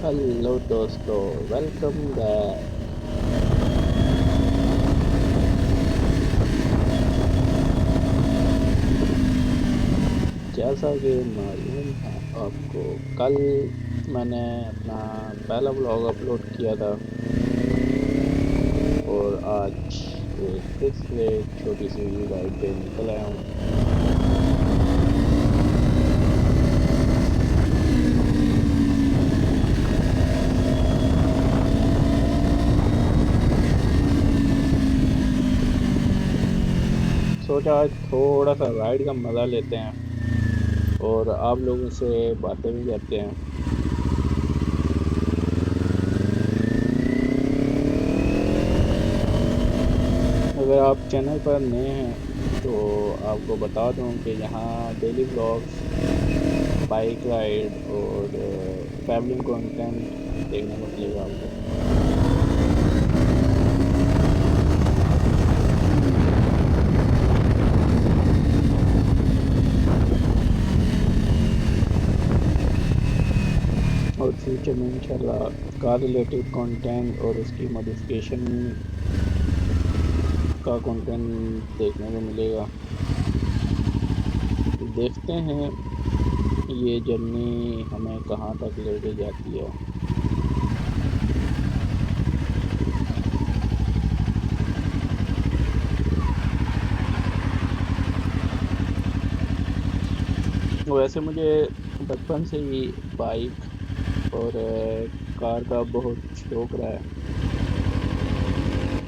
Hello दोस्तों, welcome back. जैसा कि मालूम है आपको, कल मैंने अपना पहला व्लॉग अपलोड किया था और आज फिर से एक छोटी सी राइड पे निकल आया हूँ। सोचा आज थोड़ा सा राइड का मज़ा लेते हैं और आप लोगों से बातें भी करते हैं। अगर आप चैनल पर नए हैं तो आपको बता दूं कि यहाँ डेली व्लॉग्स, बाइक राइड और ट्रैवलिंग कंटेंट देखने को मिलेगा आपको। और फ्यूचर में इंशाल्लाह कार रिलेटेड कंटेंट और उसकी मॉडिफिकेशन का कंटेंट देखने को मिलेगा। देखते हैं ये जर्नी हमें कहाँ तक लेके जाती है। वैसे मुझे बचपन से ही बाइक और कार का बहुत शौक रहा है।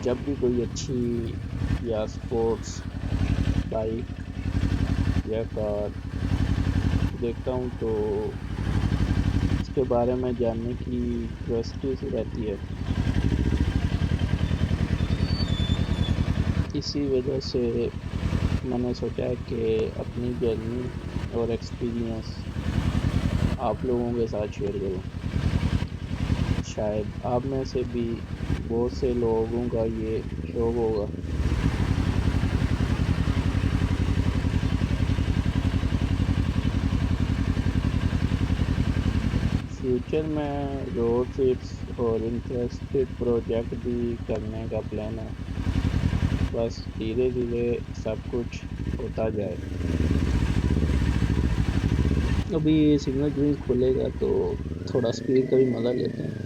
जब भी कोई अच्छी या स्पोर्ट्स बाइक या कार देखता हूँ तो इसके बारे में जानने की क्यूरियोसिटी सी रहती है। इसी वजह से मैंने सोचा है कि अपनी जर्नी और एक्सपीरियंस आप लोगों के साथ शेयर करूं। शायद आप में से भी बहुत से लोगों का ये शौक होगा। फ्यूचर में रोड ट्रिप्स और इंटरेस्टेड प्रोजेक्ट भी करने का प्लान है। बस धीरे धीरे सब कुछ होता जाए। अभी सिग्नल ग्रीन खुलेगा तो थोड़ा स्पीड का भी मज़ा लेते हैं।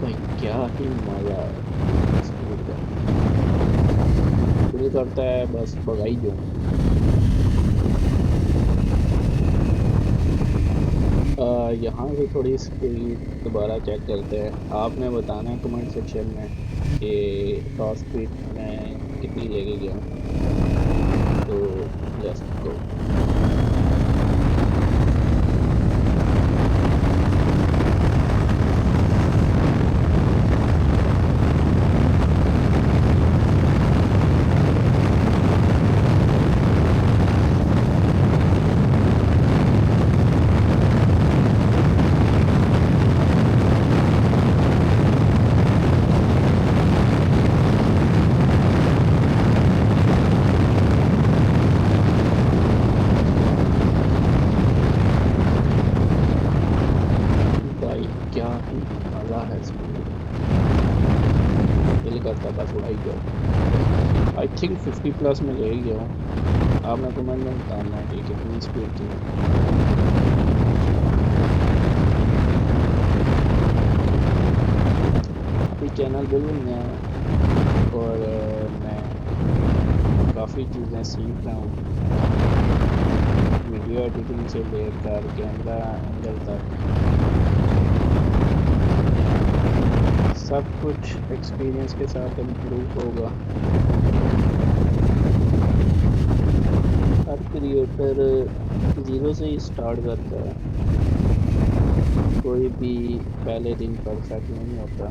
भाई क्या ही मज़ा है स्पीड का। दिल करता है बस भगाई जो। यहाँ से थोड़ी स्पीड दोबारा चेक करते हैं। आपने बताना है कमेंट सेक्शन में कि टॉप स्पीड में कितनी लेके गया। तो लेट्स गो। भाई क्या ही मज़ा है स्पीड में। दिल करता बस उड़ाई जाओ। आई थिंक 50 प्लस में ले ही गया हूँ। आपने कमेंट में बताना है कि कितनी स्पीड थी। अभी चैनल बिल्कुल नया है और मैं काफ़ी चीज़ें सीख रहा हूँ। वीडियो एडिटिंग से लेकर कैमरा एंगल तक सब कुछ एक्सपीरियंस के साथ इम्प्रूव होगा। हर क्रिएटर ज़ीरो से ही स्टार्ट करता है। कोई कोई भी पहले दिन परफेक्ट नहीं होता,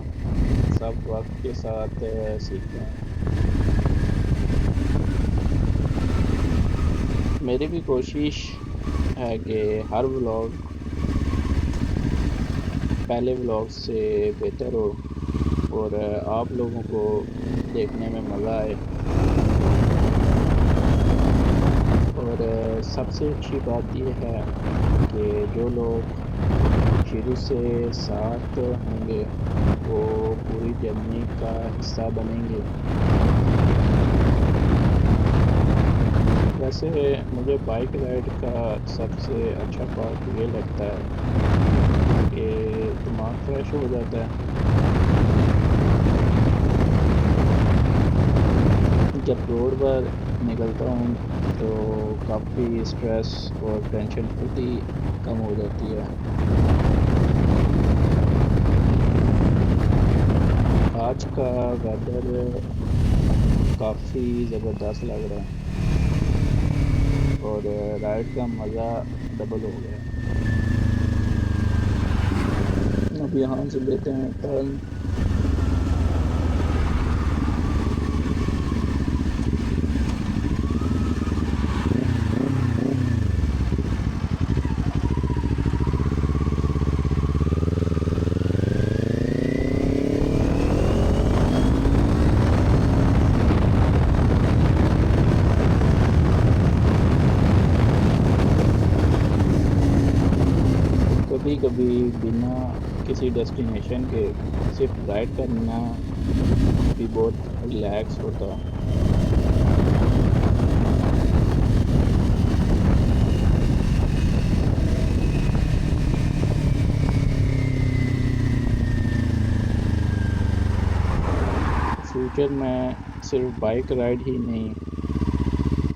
सब वक्त के साथ सीखते हैं। मेरी भी कोशिश है कि हर व्लॉग पहले व्लॉग से बेहतर हो और आप लोगों को देखने में मज़ा आए। और सबसे अच्छी बात यह है कि जो लोग शुरू से साथ होंगे वो पूरी जर्नी का हिस्सा बनेंगे। वैसे मुझे बाइक राइड का सबसे अच्छा पार्ट ये लगता है कि दिमाग फ्रेश हो जाता है। जब रोड पर निकलता हूँ तो काफ़ी स्ट्रेस और टेंशन खुद ही कम हो जाती है। आज का वेदर काफ़ी ज़बरदस्त लग रहा है और राइड का मज़ा डबल हो गया। अब यहाँ से लेते हैं टर्न। कभी कभी बिना किसी डेस्टिनेशन के सिर्फ राइड करना भी बहुत रिलैक्स होता। फ्यूचर में सिर्फ बाइक राइड ही नहीं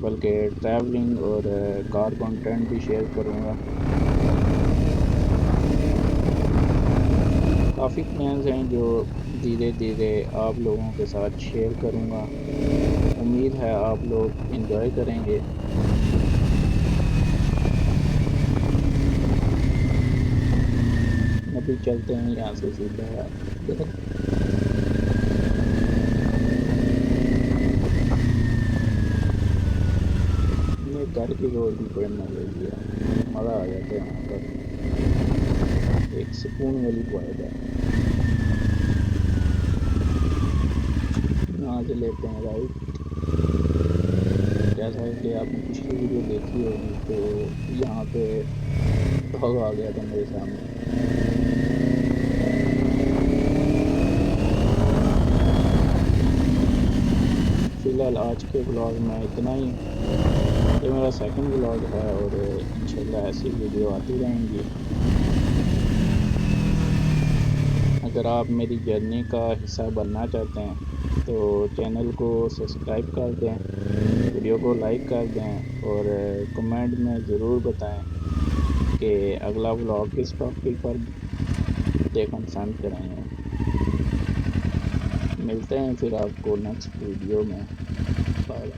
बल्कि ट्रैवलिंग और कार कंटेंट भी शेयर करूँगा। काफ़ी प्लान्स हैं जो धीरे धीरे आप लोगों के साथ शेयर करूँगा। उम्मीद है आप लोग एंजॉय करेंगे। अभी चलते हैं यहाँ से सीधा ये घर की रोड भी पड़ना चाहिए, मज़ा आ जाता है यहाँ पर, एक सुकून वाली वाइब है। यहाँ से लेते हैं राइट। जैसा कि आपने पिछली वीडियो देखी होगी तो यहाँ पे डॉग आ गया था मेरे सामने। फ़िलहाल आज के ब्लॉग में इतना ही। ये मेरा सेकंड ब्लॉग है और इंशाल्लाह ऐसी वीडियो आती रहेंगी। अगर आप मेरी जर्नी का हिस्सा बनना चाहते हैं तो चैनल को सब्सक्राइब कर दें, वीडियो को लाइक कर दें और कमेंट में ज़रूर बताएं कि अगला व्लॉग किस टॉपिक पर देखना पसंद करेंगे। मिलते हैं फिर आपको नेक्स्ट वीडियो में। बाय।